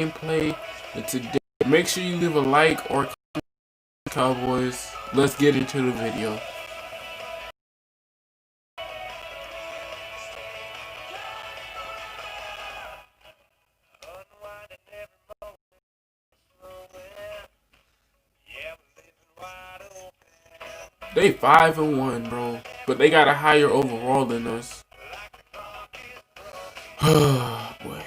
gameplay today. Make sure you leave a like or comment, Cowboys. Let's get into the video. They 5-1, bro, but they got a higher overall than us. Oh boy.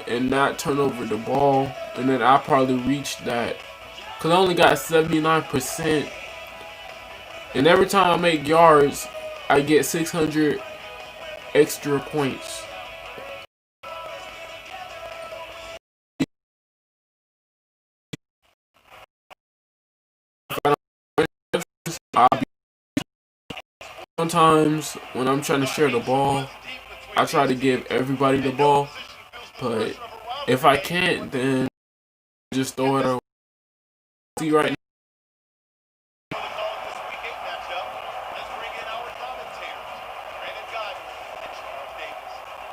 And not turn over the ball, and then I probably reach that, cause I only got 79%, and every time I make yards, I get 600 extra points. Sometimes when I'm trying to share the ball, I try to give everybody the ball, but if I can't, then just throw it away. See right now.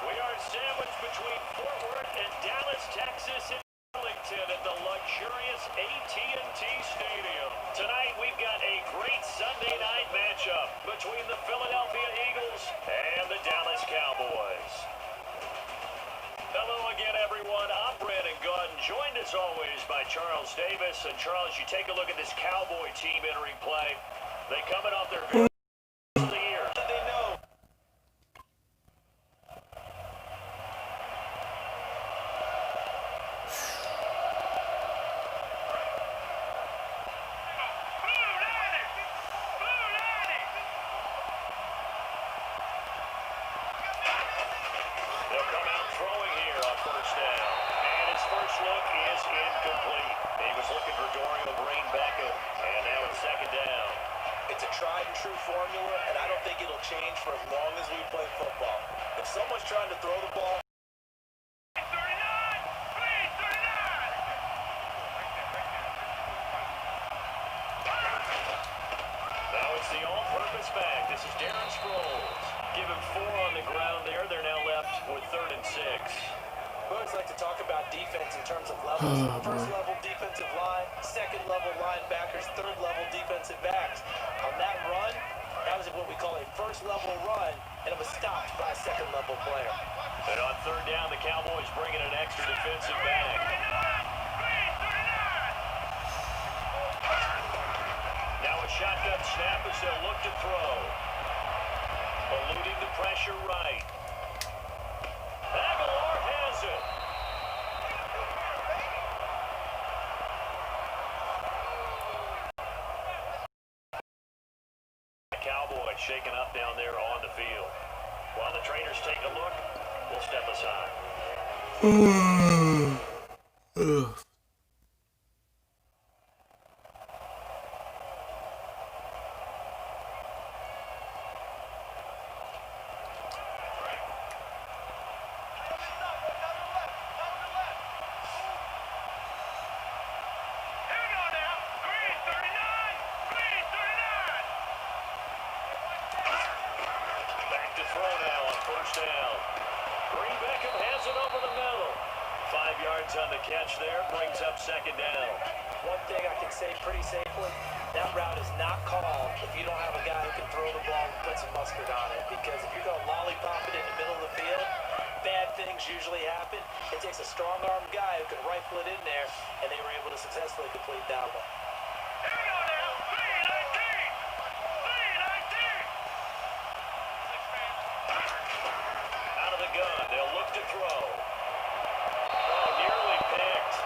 We are sandwiched between Fort Worth and Dallas, Texas, in Arlington at the luxurious AT&T Stadium. Tonight we've got a great Sunday night matchup between the Philadelphia Eagles and the Dallas Cowboys. Hello again, everyone. I'm Brandon Gunn, joined as always by Charles Davis. And Charles, you take a look at this Cowboy team entering play. They coming off their very of the year. They know. They'll come out throwing here on first down. And his first look is incomplete. He was looking for Dorial Green Beckham. And now it's second down. It's a tried and true formula, and I don't think it'll change for as long as we play football. If someone's trying to throw the ball, Now it's the all-purpose back. This is Darren Sproles. Give him 4 on the ground there. They're now left with 3rd and 6. we always like to talk about defense in terms of levels. First level defensive line, second level linebackers, third level defensive backs. On that run, that was what we call a first level run, and it was stopped by a second level player. And on 3rd down, the Cowboys bringing an extra defensive back. Now a shotgun snap as they'll look to throw. Eluding the pressure right. Aguilar has it. Cowboys shaking up down there on the field. While the trainers take a look, we'll step aside. Back to throw now on first down. Green Beckham has it over the middle. 5 yards on the catch there, brings up second down. One thing I can say pretty safely, that route is not called if you don't have a guy who can throw the ball and put some mustard on it. Because if you're going to lollipop it in the middle of the field, bad things usually happen. It takes a strong-armed guy who can rifle it in there, and they were able to successfully complete that one. Out of the gun, they'll look to throw. Oh, nearly picked.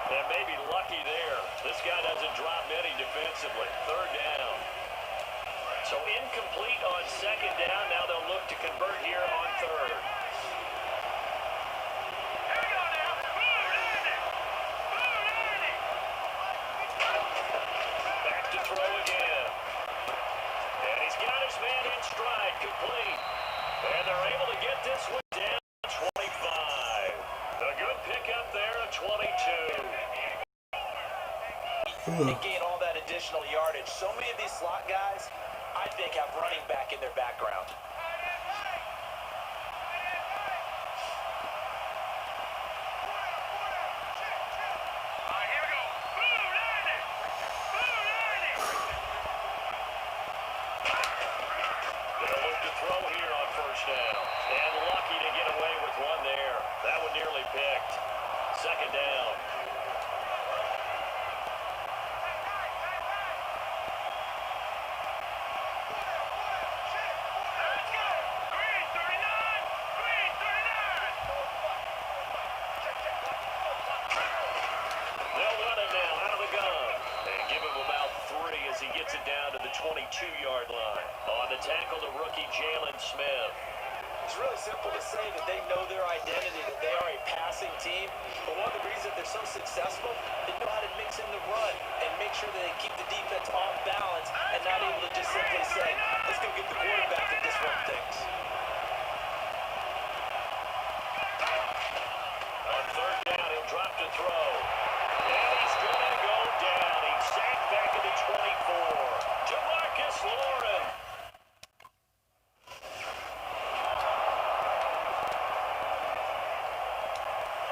And maybe lucky there. This guy doesn't drop many defensively. 3rd down. So incomplete on second down. Now they'll look to convert here on 3rd. Back to throw again. And he's got his man in stride, complete. And they're able to get this one down to 25. A good pickup there at 22. They gain all that additional yardage. So many of these slot guys, I think, have running back in their background. It's really simple to say that they know their identity, that they are a passing team. But one of the reasons they're so successful, they know how to mix in the run and make sure that they keep the defense off balance and not able to just simply say, let's go get the quarterback and disrupt things. On third down, he'll drop to throw. And he's going to go down. He's sacked back at the 24. Jamarcus Lawrence.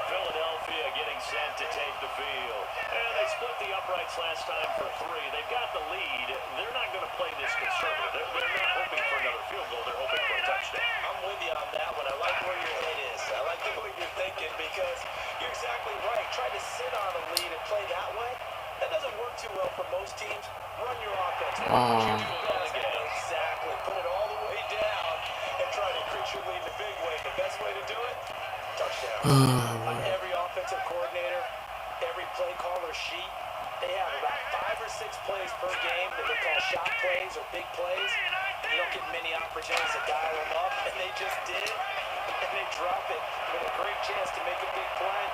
Philadelphia getting set to take the field. And they split the uprights last time for 3. They've got the lead. They're not going to play this conservative. They're not hoping for another field goal. They're hoping for a touchdown. I'm with you on that one. I like where your head is. I like the way you're thinking because you're exactly right. Try to sit on a lead and play that way. That doesn't work too well for most teams. Run your offense. Exactly. Put it all the way down and try to increase your lead in a big way. The best way to do it? Touchdown. On every offensive coordinator, every play caller sheet, they have about 5 or 6 plays per game that they call shot plays or big plays. And you don't get many opportunities to dial them up. And they just did it. And they drop it with a great chance to make a big play.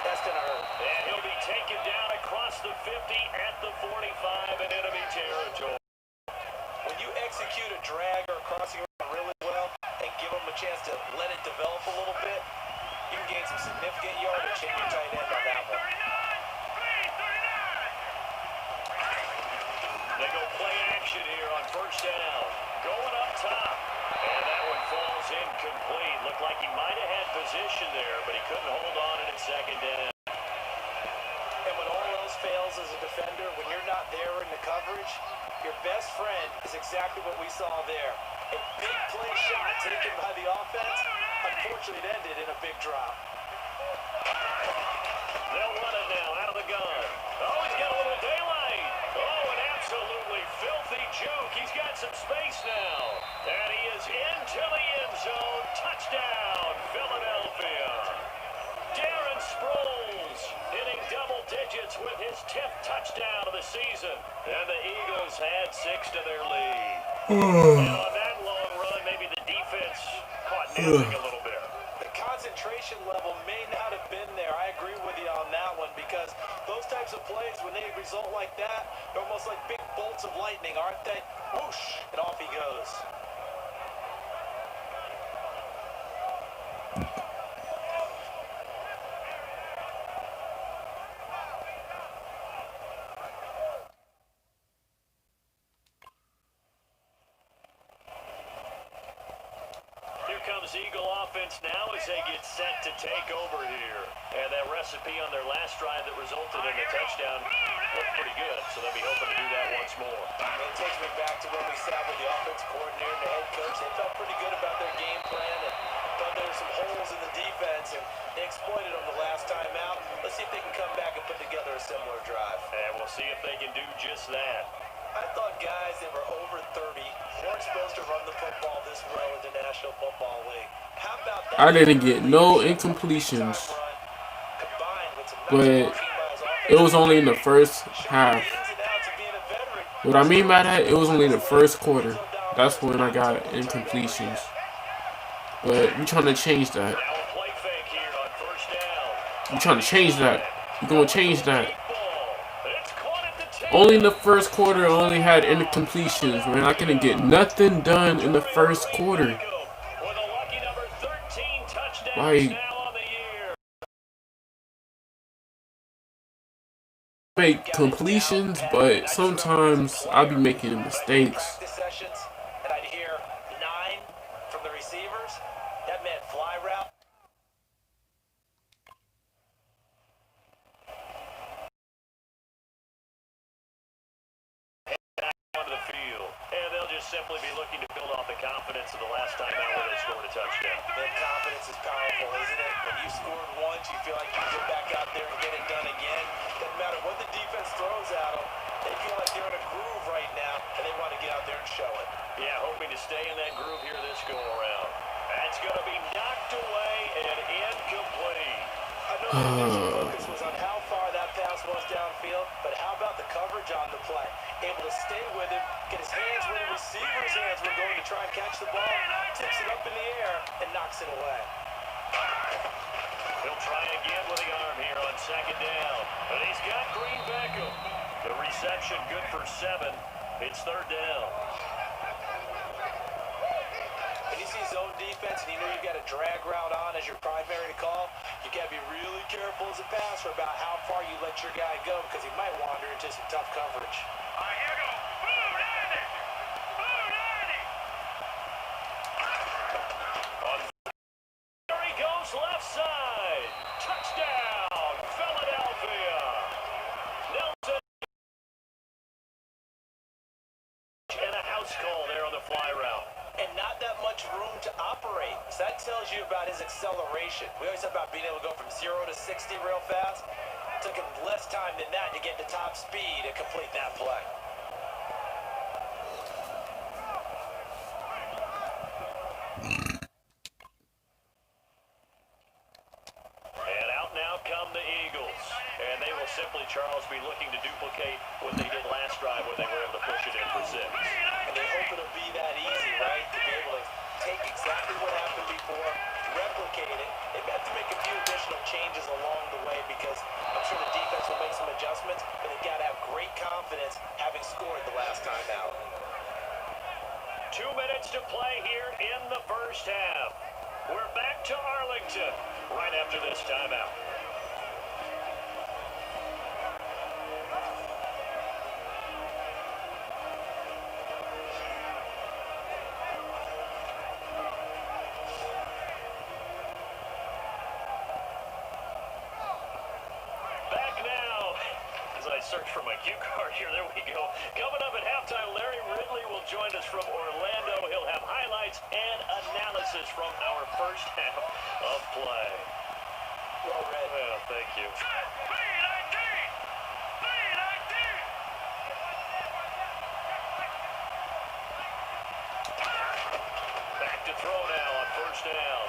That's going to hurt. And he'll be taken down across the 50 at the 45 in enemy territory. When you execute a drag or a crossing around really well and give them a chance to let it develop a little bit, you can gain some significant yardage in your tight end on that one. They go play action here on first down. Going up top. And that one falls incomplete. Looked like he might have had position there, but he couldn't hold on in second down. And when all else fails as a defender, when you're not there in the coverage, your best friend is exactly what we saw there. A big play shot taken by the offense. Unfortunately, it ended in a big drop. They'll run it now out of the gun. Oh, he's got a little daylight. Oh, an absolutely filthy juke. He's got some space now. And he is into the end zone. Touchdown, Philadelphia. Darren Sproles hitting double digits with his 10th touchdown of the season. And the Eagles had 6 to their lead. And on that long run, maybe the defense caught napping a little bit. The concentration level may not have been there. I agree with you on that one because those types of plays, when they result like that, they're almost like big bolts of lightning, aren't they? Whoosh, and off he goes. Eagle offense now as they get set to take over here. And that recipe on their last drive that resulted in a touchdown looked pretty good, so they'll be hoping to do that once more. It takes me back to when we sat with the offensive coordinator and the head coach. They felt pretty good about their game plan and thought there were some holes in the defense, and they exploited them the last time out. Let's see if they can come back and put together a similar drive. And we'll see if they can do just that. I thought guys that were over 30 weren't supposed to run the football this well in the National Football League. How about that? I didn't get no incompletions, but it was only in the first half. What I mean by that, it was only the first quarter. That's when I got incompletions. But we're trying to change that. We're trying to change that. We're going to change that. Only in the first quarter, I only had incompletions, man. I couldn't get nothing done in the first quarter. Like, make completions, but sometimes I be making mistakes. And I'd hear 9 from the receivers. That meant fly route. Onto the field, and they'll just simply be looking to build off the confidence of the last time out where they scored a touchdown. That confidence is powerful, isn't it? When you scored once, you feel like you can get back out there and get it done again. Doesn't matter what the defense throws at them. They feel like they're in a groove right now, and they want to get out there and show it. Yeah, hoping to stay in that groove here this go-around. That's going to be knocked away and incomplete. I know the initial focus was on how far that pass was downfield, but how about the coverage on the play? Able to stay with him, get his hands where the receiver's hands were going to try and catch the ball, tips it up in the air, and knocks it away. He'll try again with the arm here on second down. And he's got Green Beckham. The reception good for 7. It's third down. When you see zone defense and you know you've got a drag route on as your primary call, you got to be really careful as a passer about how far you let your guy go because he might wander into some tough coverage. All right, here we go. There he goes left side. Touchdown, Philadelphia. Nelson. And a house call there on the fly route. And not that much room to operate. So that tells you about his acceleration. We always talk about being able to go from 0 to 60 real fast. It took him less time than that to get to top speed and complete that play. And out now come the Eagles. And they will simply, Charles, be looking to duplicate what they did last drive when they were able to push it in for 6. And they hope it'll be that easy, right? To be able to take exactly what happened before, replicate it. They have to make a few additional changes along the way because I'm sure the defense will make some adjustments, but they've got to have great confidence having scored the last time out. 2 minutes to play here in the first half. We're back to Arlington right after this timeout. Search for my cue card here. There we go. Coming up at halftime, Larry Ridley will join us from Orlando. He'll have highlights and analysis from our first half of play. Well read. Well, thank you. Back to throw now on first down.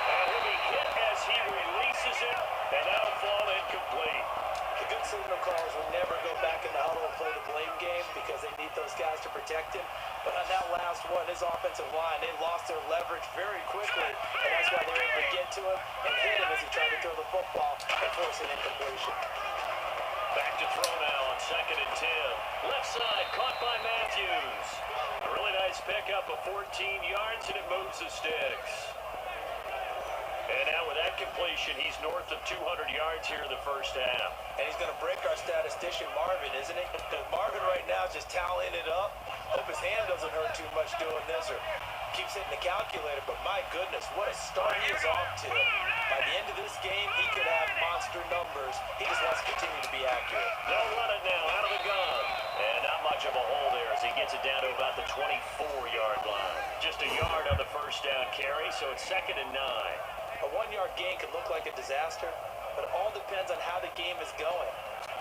And he'll be hit as he releases it, and that'll fall incomplete. The good signal callers will never go back in the huddle and play the blame game because they need those guys to protect him. But on that last one, his offensive line, they lost their leverage very quickly, and that's why they were able to get to him and hit him as he tried to throw the football and force an incompletion. Back to throw now on second and 10. Left side, caught by Matthews. A really nice pickup of 14 yards, and it moves the sticks. And now with that completion, he's north of 200 yards here in the first half. And he's going to break our statistician, Marvin, isn't he? Because Marvin right now is just tallying it up. Hope his hand doesn't hurt too much doing this or keeps hitting the calculator. But my goodness, what a start he is off to. By the end of this game, he could have monster numbers. He just wants to continue to be accurate. They'll run it now out of the gun. And not much of a hole there as he gets it down to about the 24-yard line. Just a yard on the first down carry, so it's second and 9. A 1-yard gain can look like a disaster, but it all depends on how the game is going.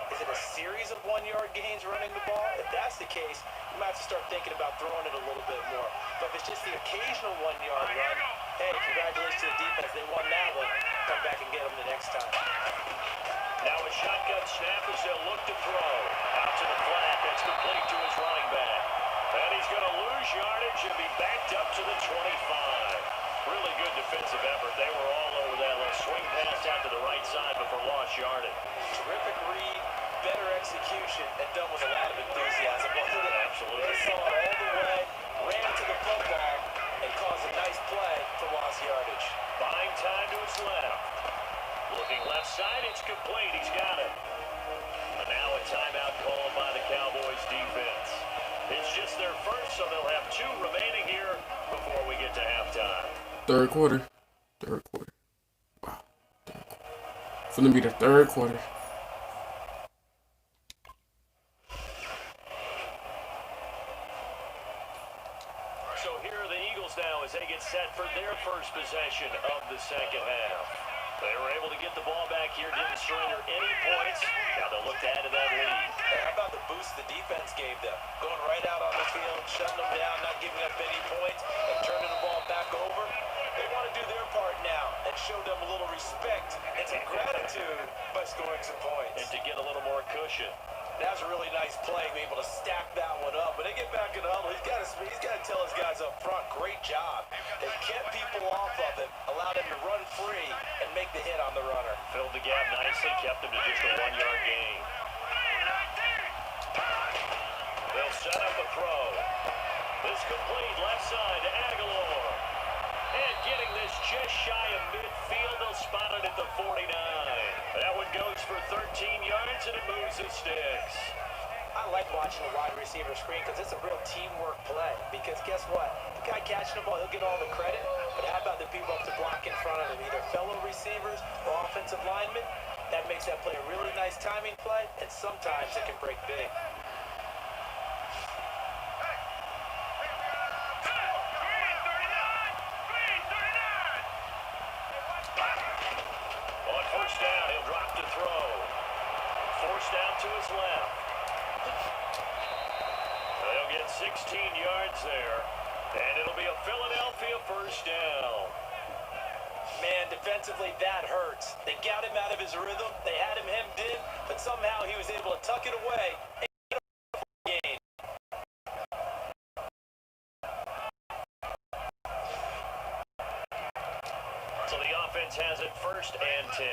Is it a series of 1-yard gains running the ball? If that's the case, you might have to start thinking about throwing it a little bit more. But if it's just the occasional 1-yard run, hey, congratulations to the defense. They won that one. Come back and get them the next time. Now a shotgun snap as they'll look to throw. Out to the flat, that's complete to his running back. And he's going to lose yardage and be backed up to the 25. Really good defensive effort. They were all over that little swing pass out to the right side before lost yardage. Terrific read, better execution, and done with a lot of enthusiasm. Absolutely. They saw it all the way, ran to the football, and caused a nice play for lost yardage. Buying time to his left. Looking left side, it's complete. He's got it. And now a timeout called by the Cowboys defense. It's just their first, so they'll have 2 remaining here before we get to halftime. Third quarter. Wow. It's gonna be the third quarter. So here are the Eagles now as they get set for their first possession of the second half. They were able to get the ball back here, didn't surrender any points. Now they'll look to add to that lead. How about the boost the defense gave them? Going right out on the field, shutting them down, not giving up any points, and turning the ball back over. They want to do their part now and show them a little respect and some gratitude by scoring some points. And to get a little more cushion. That's a really nice play, being able to stack that one up. But they get back in the huddle. He's got to tell his guys up front, great job. They kept people off of him, allowed him to run free and make the hit on the runner. Filled the gap nicely, kept him to just a 1-yard gain. They'll set up a throw. This complete left side to Aguilar. And getting this just shy of midfield, they'll spot it at the 49. That one goes for 13 yards, and it moves the sticks. I like watching the wide receiver screen because it's a real teamwork play. Because guess what? The guy catching the ball, he'll get all the credit. But how about the people up to block in front of him, either fellow receivers or offensive linemen? That makes that play a really nice timing play, and sometimes it can break big. On first down, he'll drop to throw. Forced out to his left. They'll get 16 yards there, and it'll be a Philadelphia first down. Man, defensively, that hurts. They got him out of his rhythm. They had him hemmed in, but somehow he was able to tuck it away and get a gain. So the offense has it first and 10.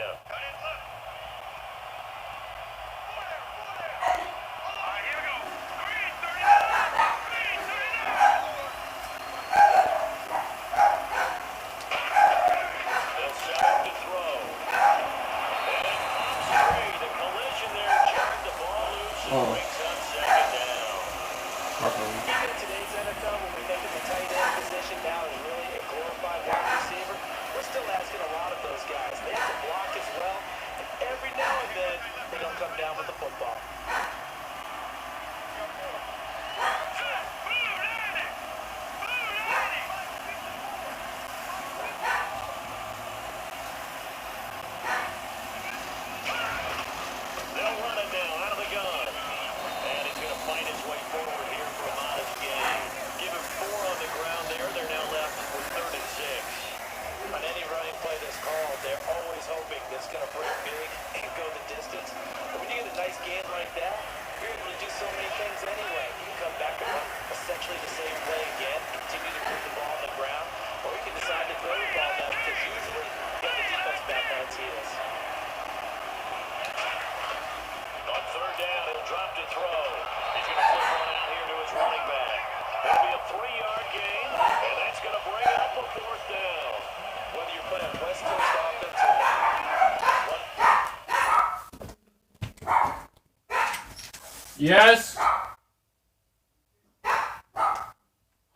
Yes?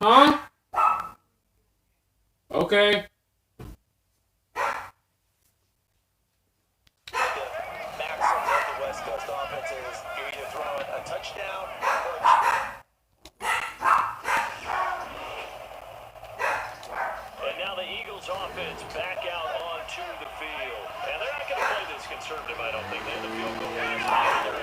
Huh? Okay. Maximum of the West Coast offense is you're either throwing a touchdown or And now the Eagles offense back out onto the field. And they're not going to play this conservative, I don't think. They have the field goal pass. They're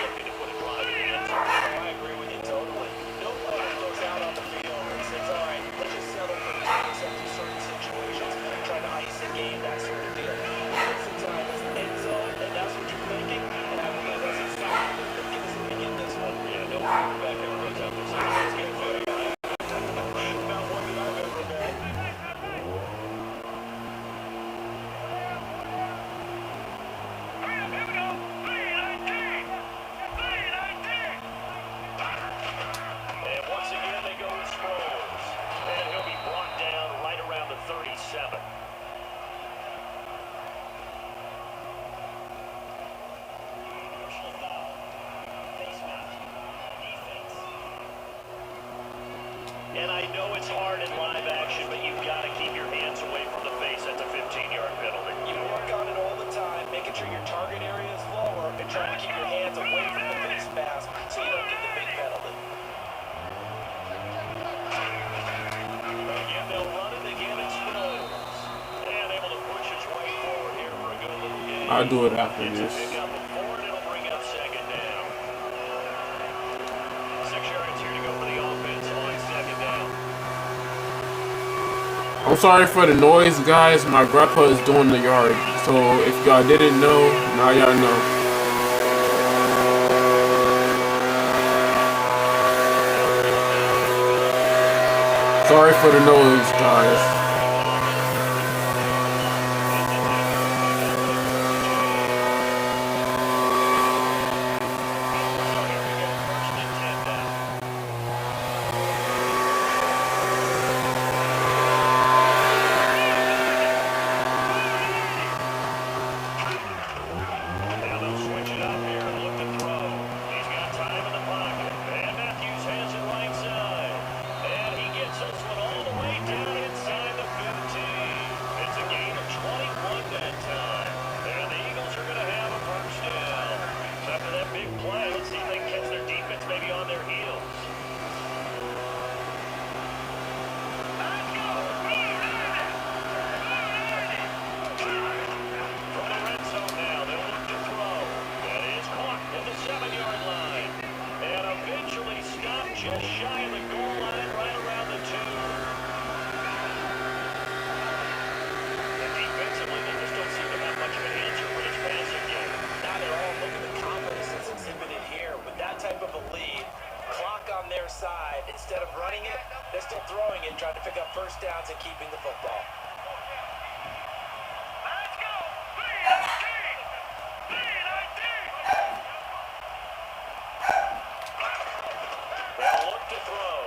looking to put it live in the end zone. I agree with you totally. No player goes out on the field and says, all right, let's just settle for the except in certain situations, trying to ice a game, that sort of deal. Most of the time it's end zone, and that's what you're thinking. And I believe that's exactly what the Eagles will begin this one. Yeah, no quarterback ever goes out there. It's going to be About one that I've ever met. And once again, they go with Sproles. And he'll be brought down right around the 37. And I know it's hard in live action, but you've got to keep your hands away from the face at the 15-yard penalty. You work on it all the time, making sure your target area is lower and trying to keep your hands away from the face mask so you don't get the big penalty. Again, they'll run it again at Sproles. And able to push his way forward here for a good little game. I'll do it after It's a this. pick up of 4, and it'll bring up second down. 6 yards here to go for the offense on second down. I'm sorry for the noise, guys. My grandpa is doing the yard. So if y'all didn't know, now y'all know. Sorry for the noise, guys. Instead of running it, they're still throwing it, trying to pick up first downs and keeping the football. Let's go! They'll look to throw.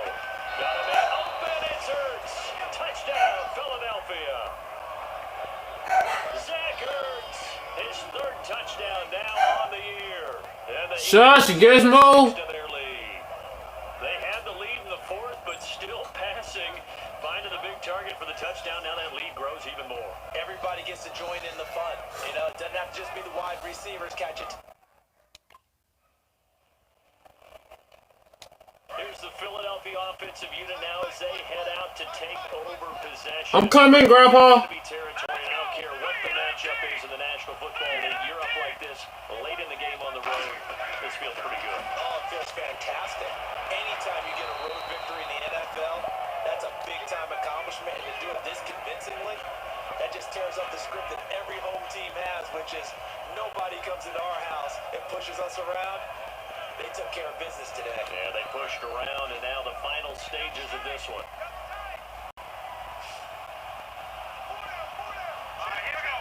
Got a man open, it's Ertz. Touchdown, Philadelphia. Zach Ertz, his third touchdown now on the year. Shush, Gizmo! They had the lead in the fourth, but still passing. Finding the big target for the touchdown. Now that lead grows even more. Everybody gets to join in the fun. You know, it doesn't have to just be the wide receivers catch it. Here's the Philadelphia offensive unit now as they head out to take over possession. I'm coming, Grandpa. I don't care what the matchup is in the National Football League. You're up like this late in the game on the road. This feels pretty good. Oh, it feels fantastic. Anytime you get a road victory in the NFL, that's a big-time accomplishment, and to do it this convincingly, that just tears up the script that every home team has, which is nobody comes into our house and pushes us around. They took care of business today. Yeah, they pushed around, and now the final stages of this one. All right, here we go.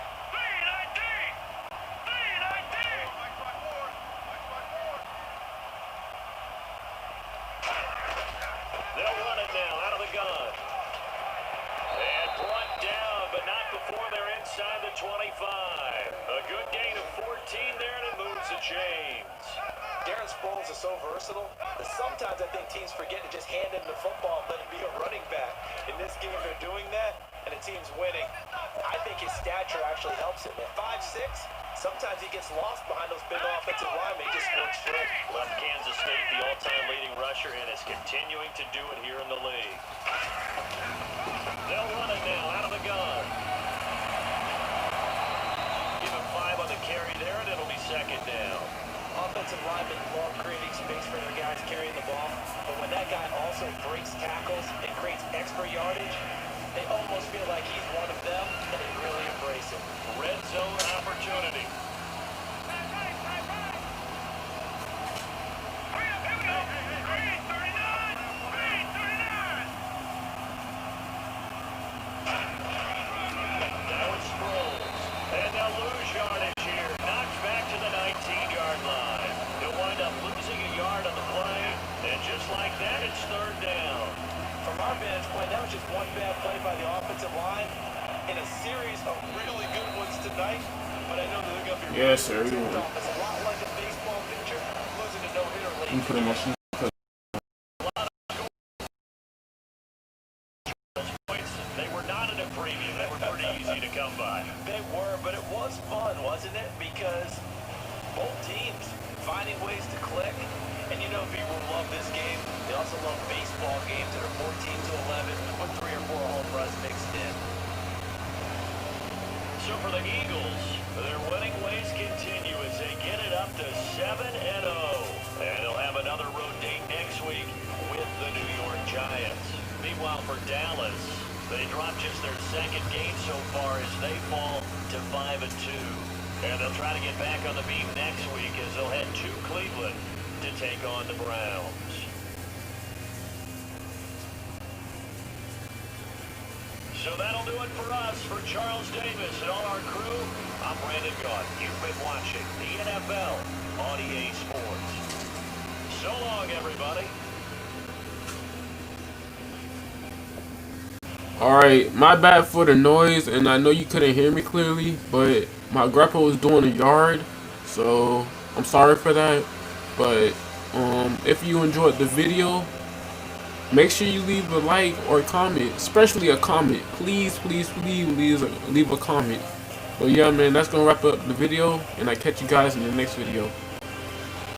They'll run it now out of the gun. And brought down, but not before they're inside the 25. A good gain of 14 there, and it moves the chains. Darren Sproles is so versatile that sometimes I think teams forget to just hand him the football and let him be a running back. In this game, they're doing that, and the team's winning. I think his stature actually helps him. At 5'6", sometimes he gets lost behind those big offensive linemen. He just works through. Left Kansas State, the all-time leading rusher, and is continuing to do it here in the league. They'll run it now out of the gun. Give him 5 on the carry there, and it'll be second down. Offensive linemen love creating space for their guys carrying the ball, but when that guy also breaks tackles and creates extra yardage, they almost feel like he's one of them, and they really embrace it. Red zone opportunity. Now it's Sproles, and they'll lose yardage here. Knocked back to the 19-yard line. They'll wind up losing a yard on the play, and just like that, it's third down. From our vantage point, that was just one bad play by the offensive line in a series of really good ones tonight. But I know that they're going to be Yes, sir. It's a lot like a baseball pitcher losing a no-hitter late. You put him on. They were not in a premium. They were pretty easy to come by. They were, but it was fun, wasn't it? Because both teams finding ways to click. And you know people love this game. They also love baseball games that are 14-11 with 3 or 4 home runs mixed in. So for the Eagles, their winning ways continue as they get it up to 7-0. And they'll have another road date next week with the New York Giants. Meanwhile for Dallas, they dropped just their second game so far as they fall to 5-2. And they'll try to get back on the beam next week as they'll head to Cleveland to take on the Browns. So that'll do it for us. For Charles Davis and all our crew, I'm Brandon Gaudin. You've been watching the NFL on EA Sports. So long, everybody. Alright, my bad for the noise, and I know you couldn't hear me clearly, but my grandpa was doing a yard, so I'm sorry for that. But if you enjoyed the video, make sure you leave a like or a comment, especially a comment. Please, please, please leave a comment. But yeah, man, that's gonna wrap up the video, and I catch you guys in the next video.